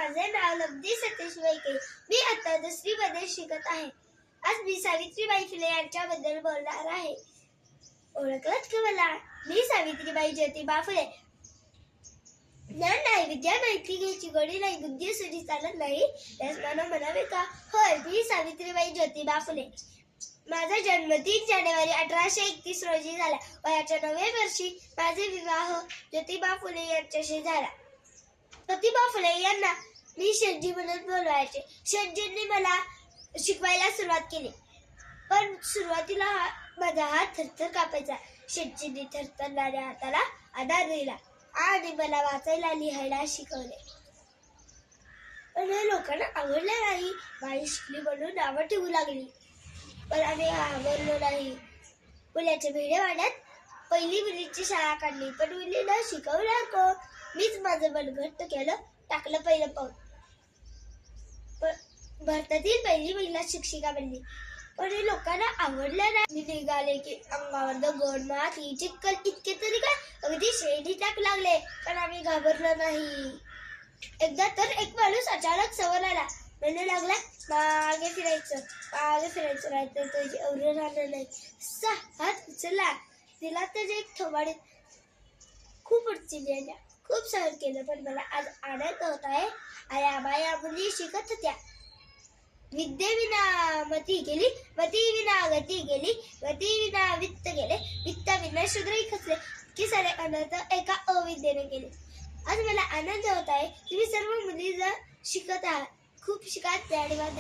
माझे नाव लब्धी सतीश वैके. मी आता 10वी मध्ये शिकत आहे. आज मी सावित्रीबाई फुले यांच्याबद्दल बोलणार आहे. ओळखलत का मला? मी सावित्रीबाई ज्योतिबा फुले. ज्ञान नाही, विद्या माहिती घ्यायची गोडी नाही, बुद्धी सुधी चालत नाही, त्यास मानव म्हणावे का? होय, मी सावित्रीबाई ज्योतिबा फुले. माझा जन्म 3 जानेवारी 1831 रोजी झाला. वयाच्या 9व्या वर्षी माझे विवाह ज्योतिबा फुले यांच्याशी झाला. ज्योतिबा फुले यांना मी शेटजी म्हणून बोलवायचे. शेटजींनी मला शिकवायला सुरुवात केली, पण सुरुवातीला माझा हात थरथर कापायचा. शेटजींनी थरथरणाऱ्या हाताला आधार दिला आणि मला वाचायला लिहायला शिकवले. पण हे लोकांना आवडले नाही. बाई शिकली म्हणून नावं ठेवू लागली, पण आम्ही आवडलो नाही. पुण्याच्या भिडेवाड्यात पहिली मुलीची शाळा काढली, पण मुलीला शिकवणार कोण? मीच माझं मन घट्ट केलं, टाकलं पहिलं पाऊल. भारतातील पहिली महिला शिक्षिका बनली, पण हे लोकांना आवडलं नाही. मी निघाले की अंगावर दगड, माती, चिखल इतके तरी काय अगदी शेडी टाक लागले, पण आम्ही घाबरलो नाही. एकदा तर एक माणूस अचानक समोर आला. म्हणू लागला, मागे फिरायचं नाही तर तुझी एवढं राहणार नाही. हात उचलला, तिला तर एक थोबाडीत खूप उडचिल्या, खूप सहन केलं, पण मला आज आनंद होत आहे. आया बाया मुली शिकत होत्या. विद्येविना मती गेली, मती विना गती गेली, गती विना वित्त गेले, वित्ताविना शूद्रही खचले. की सारे अनर्थ एका अविद्येने केले. आज मला आनंद होत आहे. तुम्ही सर्व मुली जर शिकत आहात, खूप शिका. धन्यवाद.